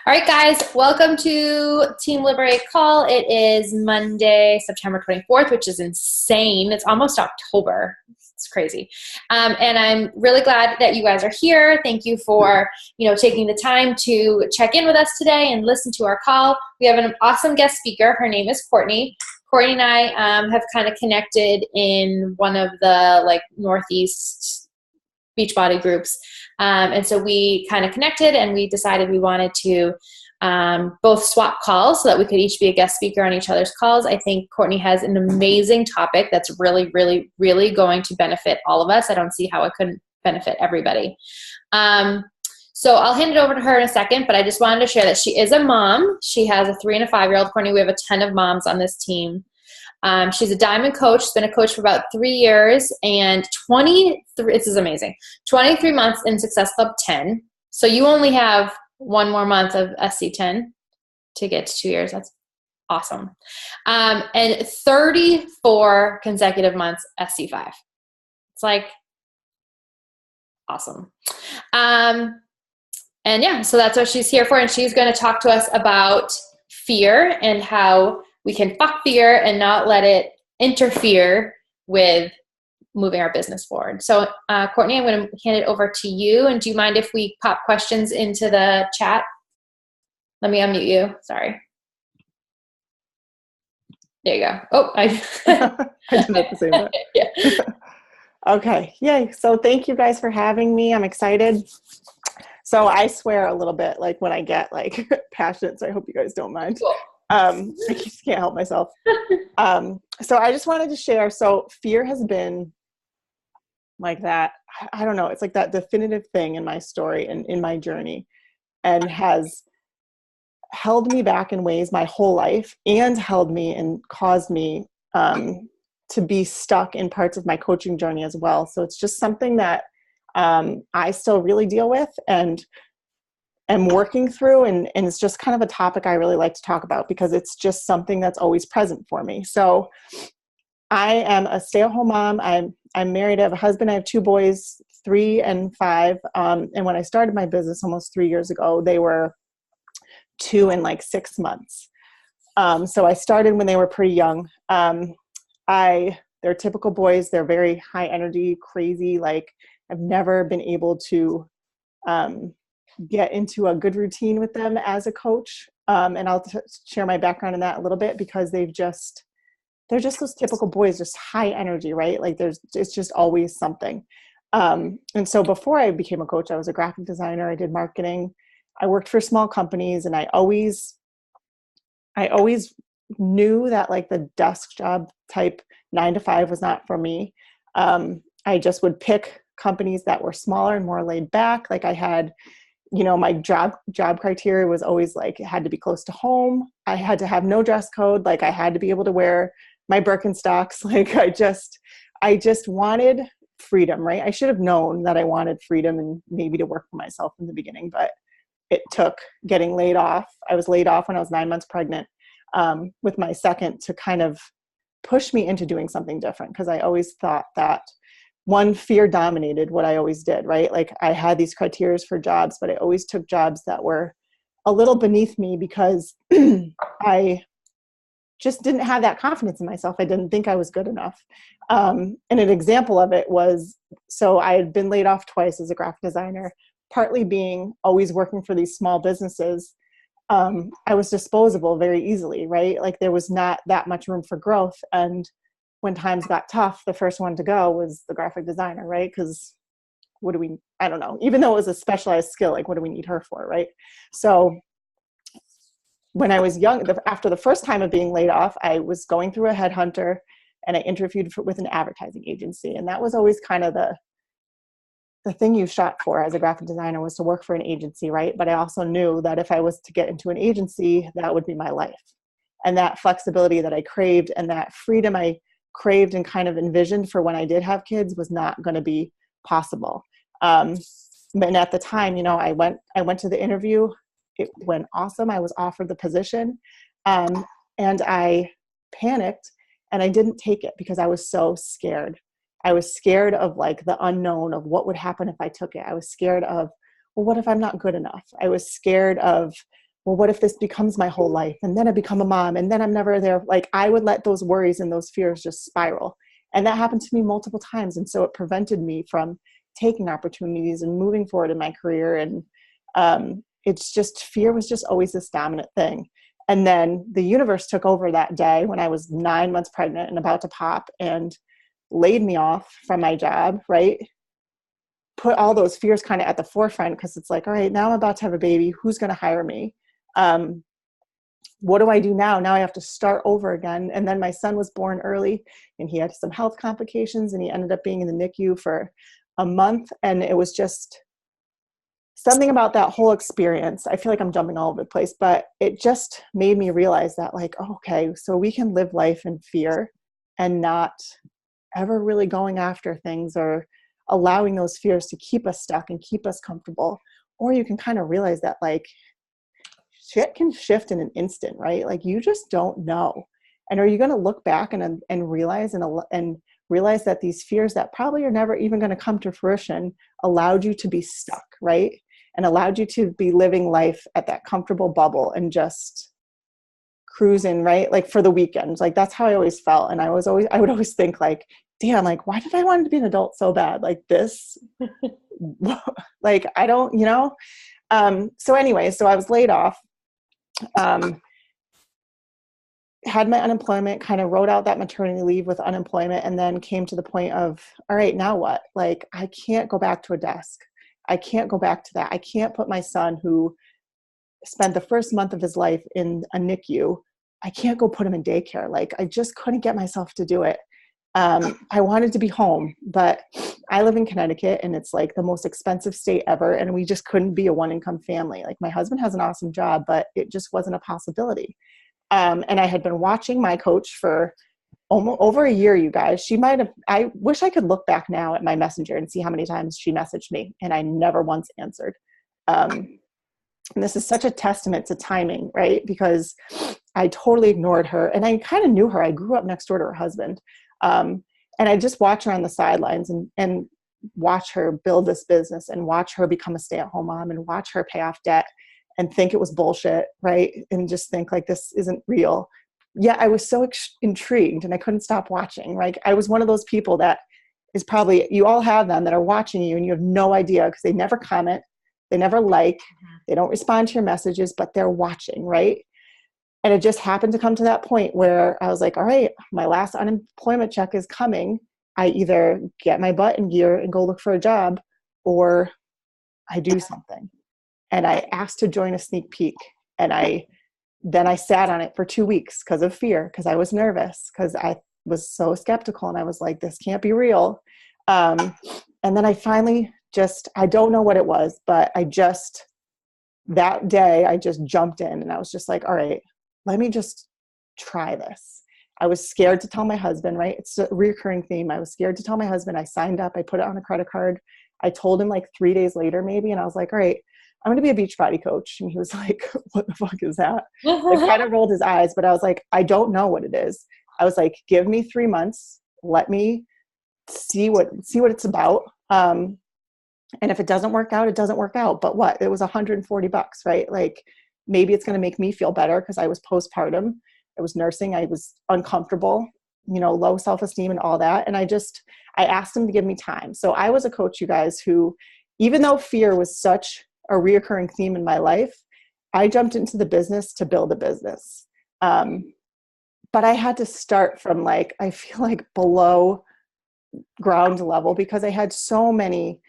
All right, guys, welcome to Team Liberate call. It is Monday, September 24th, which is insane. It's almost October. It's crazy. And I'm really glad that you guys are here. Thank you for, taking the time to check in with us today and listen to our call. We have an awesome guest speaker. Her name is Courtney. Courtney and I have kind of connected in one of the Northeast Beachbody groups. And so we kind of connected and we decided we wanted to both swap calls so that we could each be a guest speaker on each other's calls. I think Courtney has an amazing topic that's really, really, really going to benefit all of us. I don't see how it couldn't benefit everybody. So I'll hand it over to her in a second, but I just wanted to share that she is a mom. She has a 3 and a 5-year-old. Courtney, we have a ton of moms on this team. She's a diamond coach. She's been a coach for about 3 years and 23, this is amazing, 23 months in Success Club 10. So you only have one more month of SC10 to get to 2 years. That's awesome. And 34 consecutive months SC5. It's awesome. And yeah, so that's what she's here for. And she's going to talk to us about fear and how we can fuck fear and not let it interfere with moving our business forward. So, Courtney, I'm going to hand it over to you. And do you mind if we pop questions into the chat? Let me unmute you. Sorry. There you go. Oh, I did not the same way. Yeah. Okay. Yay. So thank you guys for having me. I'm excited. So I swear a little bit when I get passionate. So I hope you guys don't mind. Cool. I just can't help myself. So I just wanted to share. So fear has been like that. I don't know. It's like that definitive thing in my story and in my journey, and has held me back in ways my whole life, and held me and caused me to be stuck in parts of my coaching journey as well. So it's just something that I still really deal with and am working through, and it's just kind of a topic I really like to talk about because it's just something that's always present for me. So I am a stay-at-home mom. I'm married. I have a husband. I have 2 boys, 3 and 5. And when I started my business almost 3 years ago, they were 2 and 6 months. So I started when they were pretty young. They're typical boys. They're very high energy, crazy. I've never been able to get into a good routine with them as a coach. And I'll share my background in that a little bit because they're just those typical boys, just high energy, right? It's just always something. And so before I became a coach, I was a graphic designer. I did marketing. I worked for small companies, and I always knew that the desk job type 9 to 5 was not for me. I just would pick companies that were smaller and more laid back. I had, my job criteria was always it had to be close to home. I had to have no dress code. I had to be able to wear my Birkenstocks. I just wanted freedom, right? I should have known that I wanted freedom and maybe to work for myself in the beginning, but it took getting laid off. I was laid off when I was 9 months pregnant with my second to kind of push me into doing something different. Because I always thought that fear dominated what I always did, right? I had these criteria for jobs, but I always took jobs that were a little beneath me because I just didn't have that confidence in myself. I didn't think I was good enough. And an example of it was, so I had been laid off twice as a graphic designer, partly being always working for these small businesses. I was disposable very easily, right? There was not that much room for growth. And when times got tough, the first one to go was the graphic designer, right? Because I don't know, even though it was a specialized skill, what do we need her for, right? So when I was young, after the first time of being laid off, I was going through a headhunter and I interviewed with an advertising agency. And that was always kind of the thing you shot for as a graphic designer, was to work for an agency, right? But I also knew that if I was to get into an agency, that would be my life. And that flexibility that I craved and that freedom I craved and kind of envisioned for when I did have kids was not going to be possible. And at the time, I went to the interview. It went awesome. I was offered the position, and I panicked and I didn't take it because I was so scared. I was scared of the unknown of what would happen if I took it. I was scared of, well, what if I'm not good enough? I was scared of, well, what if this becomes my whole life? And then I become a mom and then I'm never there. Like I would let those worries and those fears just spiral. And that happened to me multiple times. And so it prevented me from taking opportunities and moving forward in my career. And it's just, fear was just always this dominant thing. And then the universe took over that day when I was 9 months pregnant and about to pop and laid me off from my job, right? Put all those fears kind of at the forefront because it's like, all right, now I'm about to have a baby. Who's going to hire me? What do I do now? Now I have to start over again. And then my son was born early and he had some health complications and he ended up being in the NICU for a month. And it was just something about that whole experience. I feel like I'm jumping all over the place, but it just made me realize that like, oh, okay, so we can live life in fear and not ever really going after things or allowing those fears to keep us stuck and keep us comfortable. Or you can kind of realize that like shit can shift in an instant, right? Like you just don't know. And are you going to look back and realize and realize that these fears that probably are never even going to come to fruition allowed you to be stuck, right? And allowed you to be living life at that comfortable bubble and just cruising, right? Like for the weekend, like that's how I always felt. And I would always think like, damn, like, why did I want to be an adult so bad? Like this, like, I don't, so anyway, so I was laid off, had my unemployment, kind of wrote out that maternity leave with unemployment, and then came to the point of, all right, now what? Like, I can't go back to a desk. I can't go back to that. I can't put my son who spent the first month of his life in a NICU, I can't go put him in daycare. Like, I just couldn't get myself to do it. I wanted to be home, but I live in Connecticut and it's like the most expensive state ever. And we just couldn't be a one income family. Like my husband has an awesome job, but it just wasn't a possibility. And I had been watching my coach for almost over a year, you guys. I wish I could look back now at my messenger and see how many times she messaged me and I never once answered. And this is such a testament to timing, right? Because I totally ignored her and I kind of knew her. I grew up next door to her husband. And I just watch her on the sidelines and watch her build this business and watch her become a stay-at-home mom and watch her pay off debt and think it was bullshit, right? And just think like, this isn't real. Yeah, I was so intrigued and I couldn't stop watching. Like I was one of those people that is probably, you all have them that are watching you and you have no idea because they never comment, they never like, they don't respond to your messages, but they're watching, right? And it just happened to come to that point where I was like, all right, my last unemployment check is coming. I either get my butt in gear and go look for a job or I do something. And I asked to join a sneak peek. And then I sat on it for 2 weeks because of fear, because I was nervous, because I was so skeptical. And I was like, this can't be real. And then I finally I don't know what it was, but that day I just jumped in and I was just like, all right, let me just try this. I was scared to tell my husband, right? It's a recurring theme. I was scared to tell my husband. I signed up, I put it on a credit card. I told him like 3 days later, maybe. And I was like, all right, I'm going to be a beach body coach. And he was like, what the fuck is that? I kind of rolled his eyes, but I was like, I don't know what it is. I was like, give me 3 months. Let me see what it's about. And if it doesn't work out, it doesn't work out. But what? It was $140, right? Like maybe it's going to make me feel better because I was postpartum. I was nursing. I was uncomfortable, low self-esteem and all that. And I asked him to give me time. So I was a coach, you guys, who, even though fear was such a reoccurring theme in my life, I jumped into the business to build a business. But I had to start from I feel like below ground level because I had so many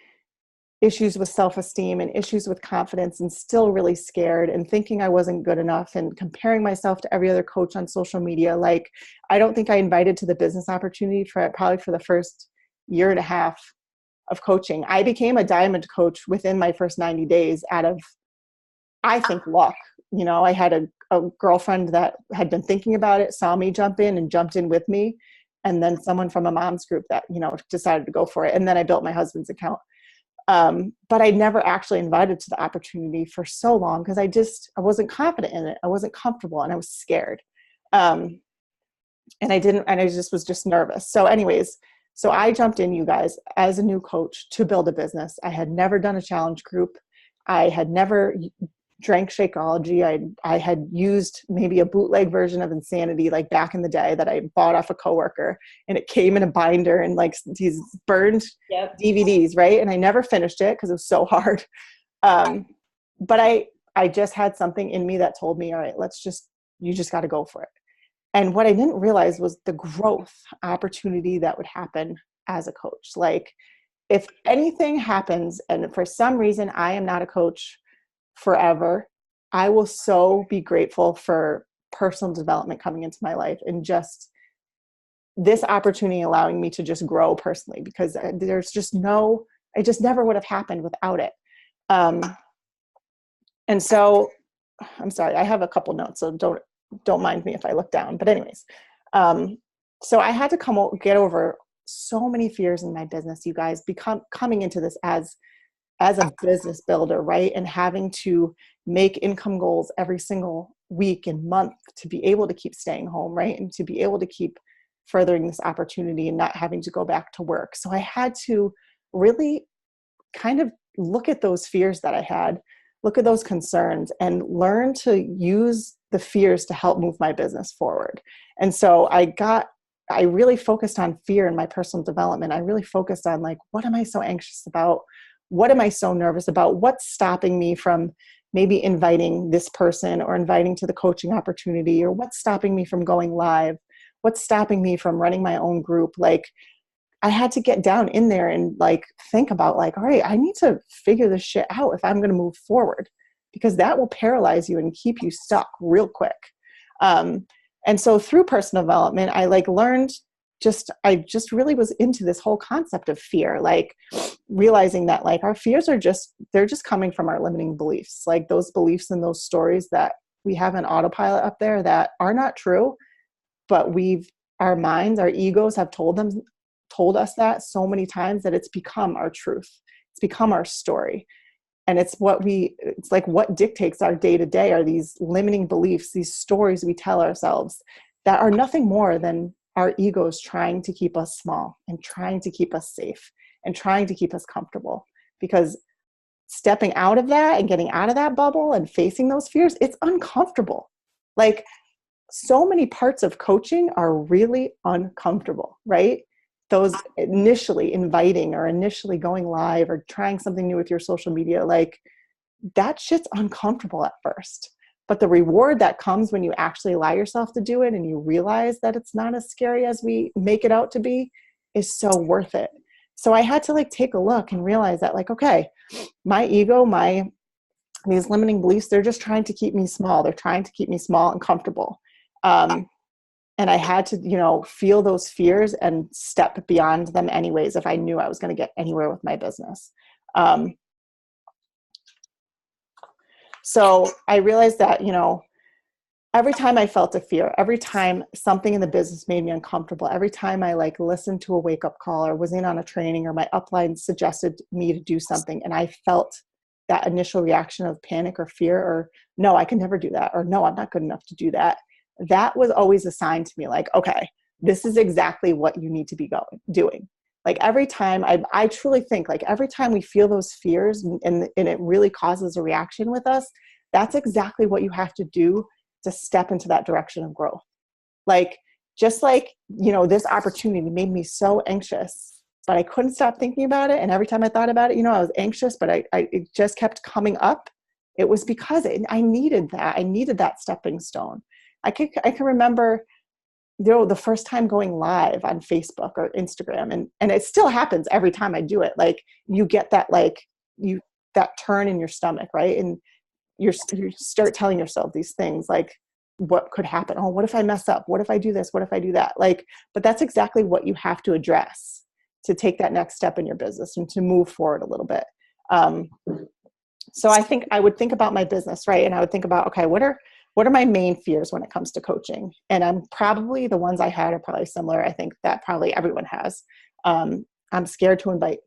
issues with self-esteem and issues with confidence and still really scared and thinking I wasn't good enough and comparing myself to every other coach on social media. Like, I don't think I invited to the business opportunity probably for the first year and a half of coaching. I became a diamond coach within my first 90 days out of, I think, luck. I had a girlfriend that had been thinking about it, saw me jump in and jumped in with me. And then someone from a mom's group that, decided to go for it. And then I built my husband's account. But I never actually invited to the opportunity for so long because I wasn't confident in it. I wasn't comfortable and I was scared. And I was just nervous. So anyways, so I jumped in, you guys, as a new coach to build a business. I had never done a challenge group. I had never drank Shakeology. I had used maybe a bootleg version of Insanity like back in the day that I bought off a coworker, and it came in a binder and like these burned DVDs, right? And I never finished it because it was so hard. But I just had something in me that told me, all right, you just got to go for it. And what I didn't realize was the growth opportunity that would happen as a coach. Like if anything happens and for some reason I am not a coach forever, I will so be grateful for personal development coming into my life and just this opportunity allowing me to just grow personally, because there's just it just never would have happened without it. And so I'm sorry, I have a couple notes, so don't mind me if I look down. But anyways, so I had to get over so many fears in my business, you guys, coming into this as a business builder, right? And having to make income goals every single week and month to be able to keep staying home, right? And to be able to keep furthering this opportunity and not having to go back to work. So I had to really kind of look at those fears that I had, look at those concerns, and learn to use the fears to help move my business forward. And so I really focused on fear in my personal development. I really focused on like, what am I so anxious about? What am I so nervous about? What's stopping me from maybe inviting this person or inviting to the coaching opportunity? Or what's stopping me from going live? What's stopping me from running my own group? Like, I had to get down in there and like think about like, all right, I need to figure this shit out if I'm going to move forward, because that will paralyze you and keep you stuck real quick. And so through personal development, I like learned I just really was into this whole concept of fear, like realizing that like our fears they're just coming from our limiting beliefs, like those beliefs and those stories that we have an autopilot up there that are not true, but our minds, our egos have told us that so many times that it's become our truth. It's become our story. And it's like what dictates our day to day are these limiting beliefs, these stories we tell ourselves that are nothing more than our egos trying to keep us small and trying to keep us safe and trying to keep us comfortable. Because stepping out of that and getting out of that bubble and facing those fears, it's uncomfortable. Like so many parts of coaching are really uncomfortable, right? Those initially inviting or initially going live or trying something new with your social media, like that shit's uncomfortable at first. But the reward that comes when you actually allow yourself to do it and you realize that it's not as scary as we make it out to be is so worth it. So I had to like take a look and realize that like, okay, my ego, these limiting beliefs, they're just trying to keep me small. They're trying to keep me small and comfortable. And I had to, feel those fears and step beyond them anyways if I knew I was going to get anywhere with my business. So I realized that, every time I felt a fear, every time something in the business made me uncomfortable, every time I like listened to a wake-up call or was in on a training or my upline suggested me to do something and I felt that initial reaction of panic or fear or no, I can never do that, or no, I'm not good enough to do that. That was always a sign to me like, okay, this is exactly what you need to be doing. Like every time I truly think like every time we feel those fears and it really causes a reaction with us, that's exactly what you have to do to step into that direction of growth. Like, just like, this opportunity made me so anxious, but I couldn't stop thinking about it. And every time I thought about it, I was anxious, but it just kept coming up. It was because I needed that. I needed that stepping stone. I can remember, the first time going live on Facebook or Instagram, and it still happens every time I do it. Like you get that, that turn in your stomach, right? And you start telling yourself these things like, what could happen? Oh, what if I mess up? What if I do this? What if I do that? Like, but that's exactly what you have to address to take that next step in your business and to move forward a little bit. So I think I would think about my business, right? And I would think about, okay, what are my main fears when it comes to coaching? And I'm probably, the ones I had are probably similar. I think that probably everyone has. I'm scared to invite,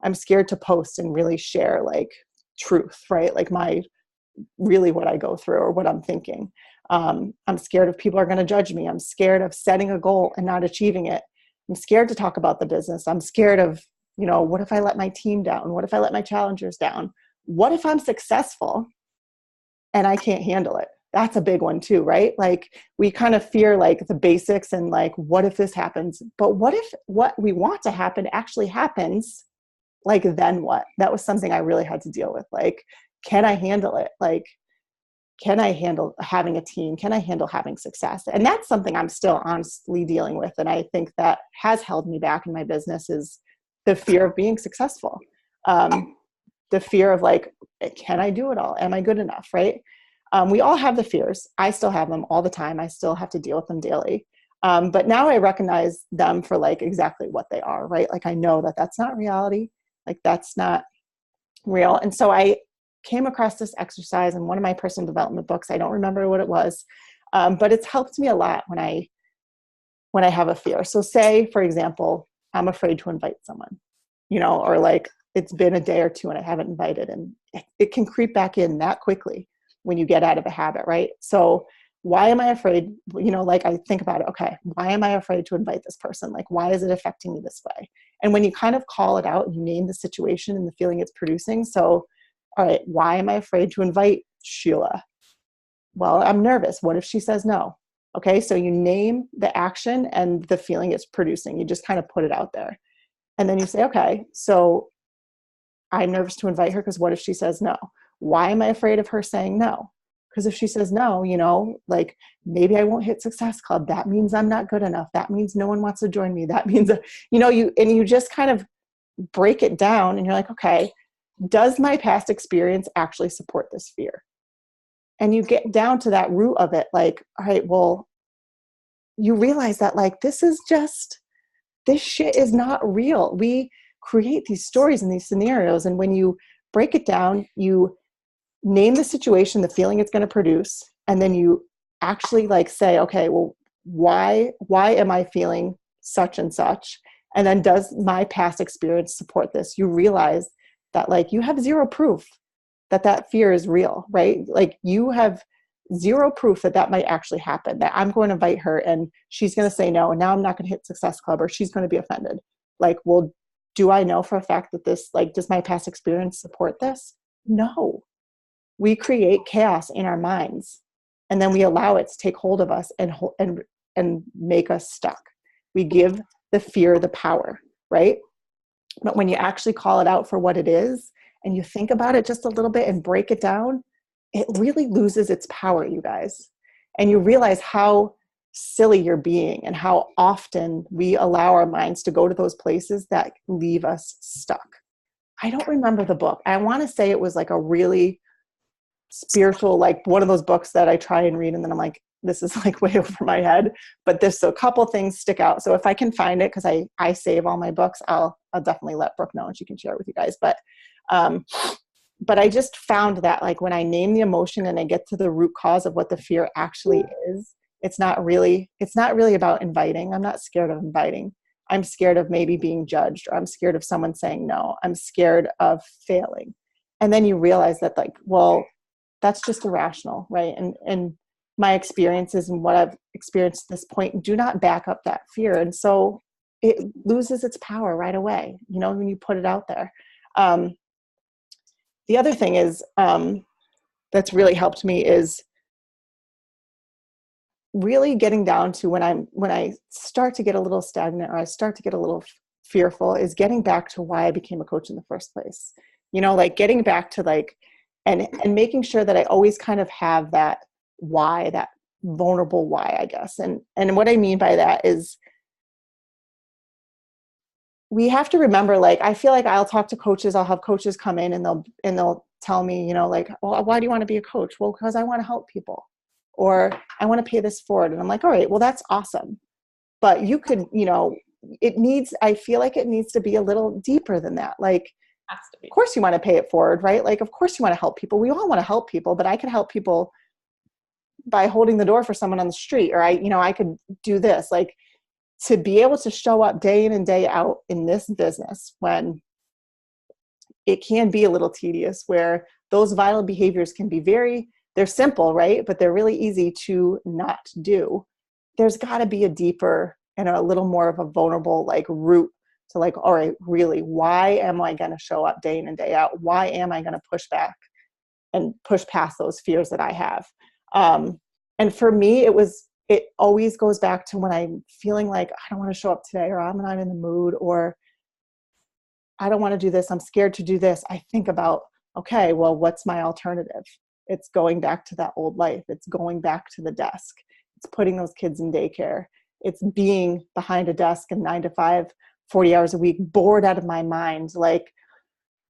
I'm scared to post and really share like truth, right? Like really what I go through or what I'm thinking. I'm scared of people are going to judge me. I'm scared of setting a goal and not achieving it. I'm scared to talk about the business. I'm scared of, what if I let my team down? What if I let my challengers down? What if I'm successful and I can't handle it. That's a big one too, right? Like we kind of fear like the basics and like, what if this happens? But what if what we want to happen actually happens? Like, then what? That was something I really had to deal with. Like, can I handle it? Like, can I handle having a team? Can I handle having success? And that's something I'm still honestly dealing with. And I think that has held me back in my business is the fear of being successful. The fear of like, can I do it all? Am I good enough? Right? We all have the fears. I still have them all the time. I still have to deal with them daily. But now I recognize them for like exactly what they are, right? Like I know that that's not reality. Like that's not real. And so I came across this exercise in one of my personal development books. I don't remember what it was, but it's helped me a lot when I have a fear. So say, for example, I'm afraid to invite someone, or like it's been a day or two and I haven't invited, and it can creep back in that quickly when you get out of a habit, right? So why am I afraid? Like I think about it, okay, why am I afraid to invite this person? Like, why is it affecting me this way? And when you kind of call it out, you name the situation and the feeling it's producing. So, all right, why am I afraid to invite Sheila? Well, I'm nervous. What if she says no? Okay, so you name the action and the feeling it's producing. You just kind of put it out there. And then you say, okay, so I'm nervous to invite her because what if she says no? Why am I afraid of her saying no? Because if she says no, like maybe I won't hit Success Club. That means I'm not good enough. That means no one wants to join me. That means, you just kind of break it down and you're like, okay, does my past experience actually support this fear? And you get down to that root of it. Like, all right, well, you realize that like, this shit is not real. We create these stories and these scenarios. And when you break it down, you name the situation, the feeling it's going to produce, and then you actually like say, okay, well, why am I feeling such and such? And then does my past experience support this? You realize that like you have zero proof that fear is real, right? Like you have zero proof that might actually happen, that I'm going to invite her and she's going to say no, and now I'm not going to hit Success Club, or she's going to be offended. Like, well, do I know for a fact that this, like, does my past experience support this? No. We create chaos in our minds, and then we allow it to take hold of us and make us stuck. We give the fear the power, right? But when you actually call it out for what it is, and you think about it just a little bit and break it down, it really loses its power, you guys. And you realize how silly you're being and how often we allow our minds to go to those places that leave us stuck. I don't remember the book. I want to say it was like a really spiritual, like one of those books that I try and read and then I'm like, this is like way over my head, but there's a couple things stick out. So if I can find it, because I save all my books, I'll definitely let Brooke know and she can share it with you guys. But I just found that like when I name the emotion and I get to the root cause of what the fear actually is, it's not really about inviting. I'm not scared of inviting. I'm scared of maybe being judged, or I'm scared of someone saying no. I'm scared of failing. And then you realize that like, well, that's just irrational, right? And my experiences and what I've experienced at this point do not back up that fear. And so it loses its power right away, when you put it out there. The other thing is that's really helped me is really getting down to when I start to get a little stagnant or I start to get a little fearful, is getting back to why I became a coach in the first place. Like getting back to like, and making sure that I always kind of have that why, that vulnerable why, I guess. And what I mean by that is we have to remember, like, I feel like I'll talk to coaches, I'll have coaches come in and they'll tell me, like, well, why do you want to be a coach? Well, because I want to help people, or I want to pay this forward. And I'm like, all right, well, that's awesome. But you could, I feel like it needs to be a little deeper than that. Like, of course you want to pay it forward, right? Like, of course you want to help people. We all want to help people, but I could help people by holding the door for someone on the street, or I could do this. Like, to be able to show up day in and day out in this business when it can be a little tedious, where those violent behaviors can be they're simple, right? But they're really easy to not do. There's got to be a deeper and a little more of a vulnerable like root to like, all right, really, why am I going to show up day in and day out? Why am I going to push back and push past those fears that I have. And for me, it always goes back to when I'm feeling like I don't want to show up today, or I'm not in the mood, or I don't want to do this, I'm scared to do this. I think about, okay, well, what's my alternative? It's going back to that old life. It's going back to the desk. It's putting those kids in daycare. It's being behind a desk and 9 to 5, 40 hours a week, bored out of my mind.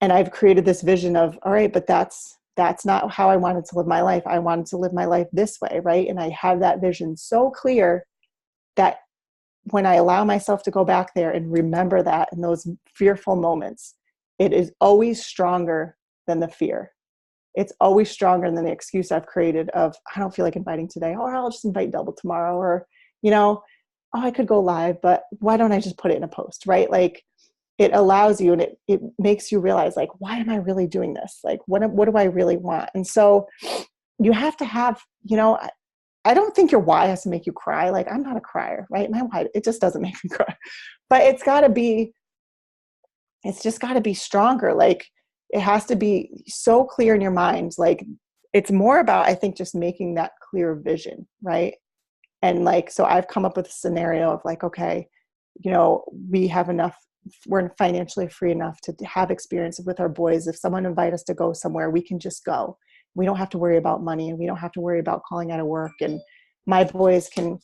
And I've created this vision of, all right, but that's not how I wanted to live my life. I wanted to live my life this way, right? And I have that vision so clear that when I allow myself to go back there and remember that in those fearful moments, it is always stronger than the fear. It's always stronger than the excuse I've created of, I don't feel like inviting today, or I'll just invite double tomorrow, or, oh, I could go live, but why don't I just put it in a post, right? Like, it allows you, and it makes you realize, like, why am I really doing this? Like, what do I really want? And so you have to have, I don't think your why has to make you cry. Like, I'm not a crier, right? My why, it just doesn't make me cry, but it's just got to be stronger. Like, it has to be so clear in your mind. Like, it's more about, I think, just making that clear vision, right? And like, so I've come up with a scenario of like, okay, we have enough, we're financially free enough to have experience with our boys. If someone invites us to go somewhere, we can just go. We don't have to worry about money, and we don't have to worry about calling out of work. And my boys can,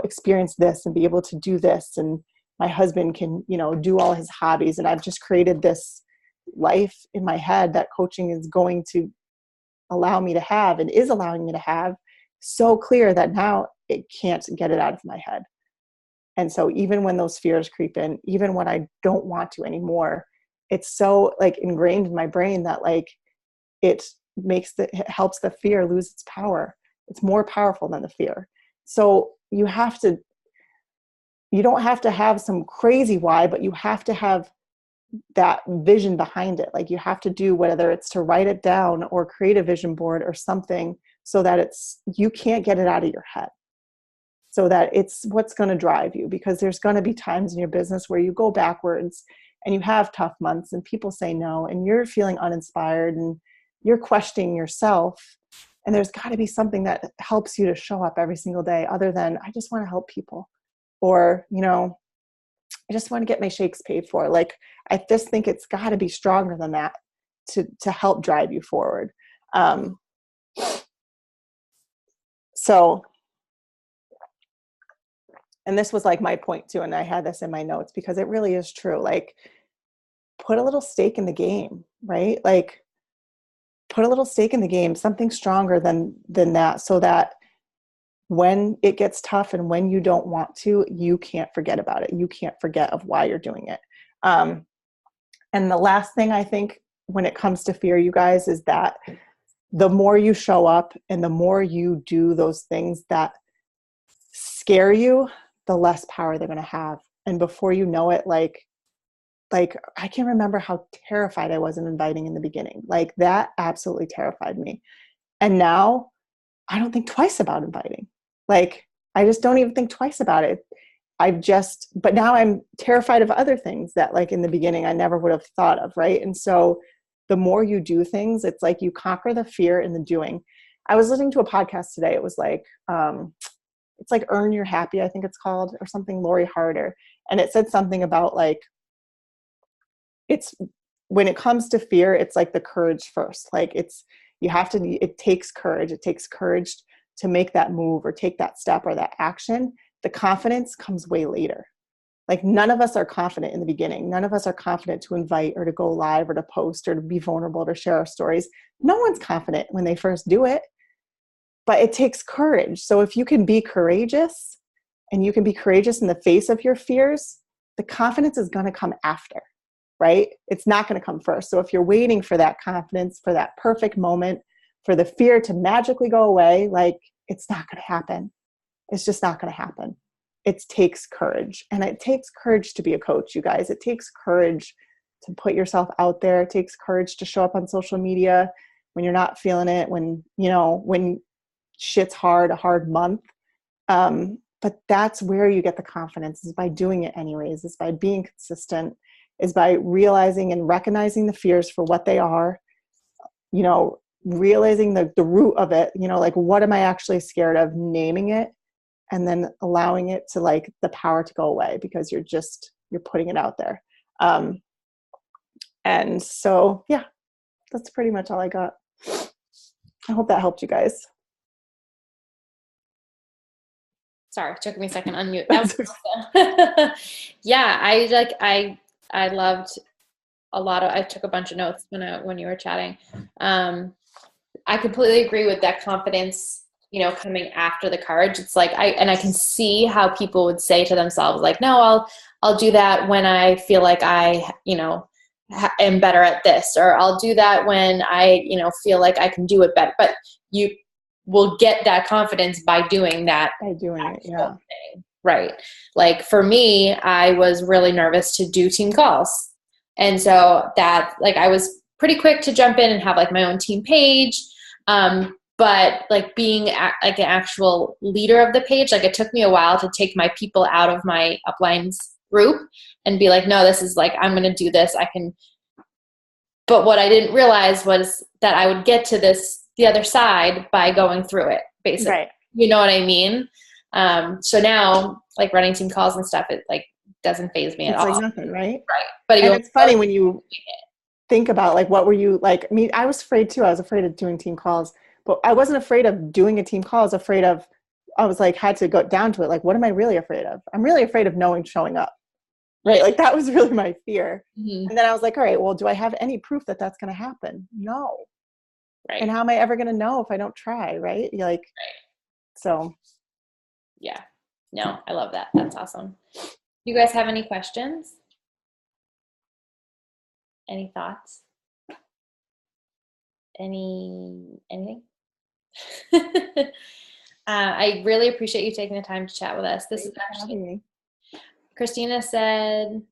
experience this and be able to do this. And my husband can, do all his hobbies. And I've just created this life in my head that coaching is going to allow me to have, and is allowing me to have, so clear that now it can't get it out of my head. And so even when those fears creep in, even when I don't want to anymore, it's so like ingrained in my brain that like it helps the fear lose its power. It's more powerful than the fear. So you don't have to have some crazy why, but you have to have that vision behind it. Like, you have to do, whether it's to write it down or create a vision board or something, so that you can't get it out of your head. So that it's what's going to drive you, because there's going to be times in your business where you go backwards and you have tough months and people say no, and you're feeling uninspired and you're questioning yourself. And there's got to be something that helps you to show up every single day, other than, I just want to help people, or, I just want to get my shakes paid for. Like, I just think it's got to be stronger than that to help drive you forward. And this was like my point too, and I had this in my notes because it really is true. Like, put a little stake in the game, right? Like, put a little stake in the game, something stronger than that, so that when it gets tough and when you don't want to, you can't forget about it. You can't forget of why you're doing it. And the last thing I think when it comes to fear, you guys, is that the more you show up and the more you do those things that scare you, the less power they're going to have. And before you know it, like I can remember how terrified I was in inviting in the beginning. Like, that absolutely terrified me. And now I don't think twice about inviting. Like, I just don't even think twice about it. But now I'm terrified of other things that, like, in the beginning, I never would have thought of. Right. And so the more you do things, it's like you conquer the fear in the doing. I was listening to a podcast today. It was like, it's like Earn Your Happy, I think it's called, or something, Lori Harder. And it said something about like, it's, when it comes to fear, it's like the courage first. Like, it takes courage. It takes courage to make that move or take that step or that action. The confidence comes way later. Like, none of us are confident in the beginning. None of us are confident to invite or to go live or to post or to be vulnerable, to share our stories. No one's confident when they first do it, but it takes courage. So if you can be courageous, and you can be courageous in the face of your fears, the confidence is going to come after, right? It's not going to come first. So if you're waiting for that confidence, for that perfect moment, for the fear to magically go away, like, it's not going to happen. It's just not going to happen. It takes courage. And it takes courage to be a coach, you guys. It takes courage to put yourself out there. It takes courage to show up on social media when you're not feeling it, when shit's hard, a hard month. But that's where you get the confidence, is by doing it anyways, is by being consistent, is by realizing and recognizing the fears for what they are, realizing the root of it, you know, like what am I actually scared of, naming it, and then allowing it to like the power to go away because you're putting it out there. And so, yeah, that's pretty much all I got. I hope that helped you guys. Sorry, it took me a second to unmute. That was awesome. Yeah, I loved a lot of, I took a bunch of notes when you were chatting. I completely agree with that confidence, you know, coming after the courage. It's like, I can see how people would say to themselves, like, no, I'll do that when I feel like I, you know, am better at this, or I'll do that when I, you know, feel like I can do it better. But you will get that confidence by doing that. By doing it, yeah. Thing. Right. Like for me, I was really nervous to do team calls. And so that, like, I was pretty quick to jump in and have like my own team page. But like being like an actual leader of the page, like it took me a while to take my people out of my uplines group and be like, no, this is like, I'm going to do this. I can. But what I didn't realize was that I would get to the other side by going through it, basically. Right. You know what I mean? So now, like running team calls and stuff, it like doesn't faze me at all. It's like nothing, right? Right. But it's funny when you think about like, what were you like? I mean, I was afraid too. I was afraid of doing team calls, but I wasn't afraid of doing a team call. I was like, had to go down to it. Like, what am I really afraid of? I'm really afraid of showing up. Right. Like that was really my fear. Mm-hmm. And then I was like, all right, well, do I have any proof that that's going to happen? No. Right. And how am I ever going to know if I don't try? Right. You're like, right. So. Yeah. No, I love that. That's awesome. You guys have any questions? Any thoughts? Anything? I really appreciate you taking the time to chat with us. This is actually, Christina said,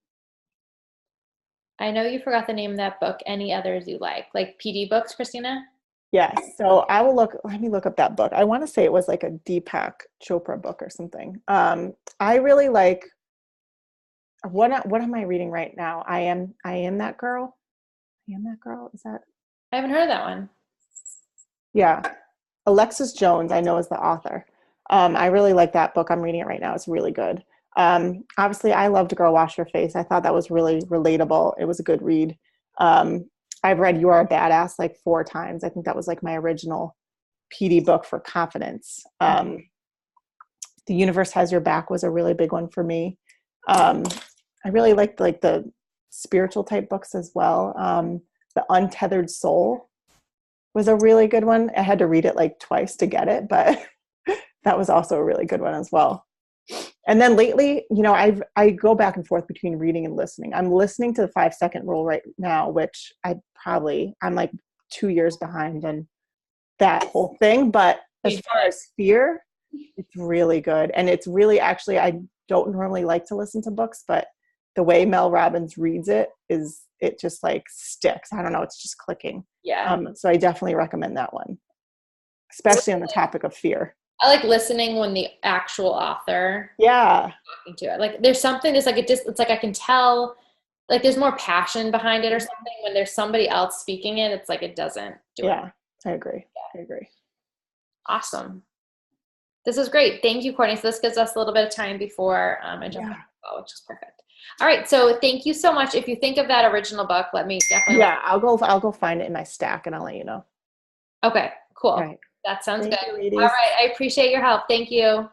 I know you forgot the name of that book. Any others you like PD books, Christina? Yes. So let me look up that book. I want to say it was like a Deepak Chopra book or something. I really like, what am I reading right now? I am that girl. I am that girl. Is that? I haven't heard of that one. Yeah. Alexis Jones, I know, is the author. I really like that book. I'm reading it right now. It's really good. Obviously I loved Girl Wash Your Face. I thought that was really relatable. It was a good read. I've read You Are a Badass like 4 times. I think that was like my original PD book for confidence. The Universe Has Your Back was a really big one for me. I really liked like the spiritual type books as well. The Untethered Soul was a really good one. I had to read it like twice to get it, but that was also a really good one as well. And then lately, you know, I go back and forth between reading and listening. I'm listening to the 5-second rule right now, which I'm like 2 years behind in that whole thing. But as far as fear, it's really good. And it's really, actually, I don't normally like to listen to books, but the way Mel Robbins reads it just like sticks. I don't know. It's just clicking. Yeah. So I definitely recommend that one, especially on the topic of fear. I like listening when the actual author talking to it. Like there's something that's like it's like I can tell like there's more passion behind it or something. When there's somebody else speaking it, it's like it doesn't do it. Yeah, I agree. I agree. Awesome. This is great. Thank you, Courtney. So this gives us a little bit of time before I jump on the call, which is perfect. All right. So thank you so much. If you think of that original book, let me definitely. Yeah, I'll go find it in my stack and I'll let you know. Okay, cool. All right. That sounds Thank good. You, all right. I appreciate your help. Thank you.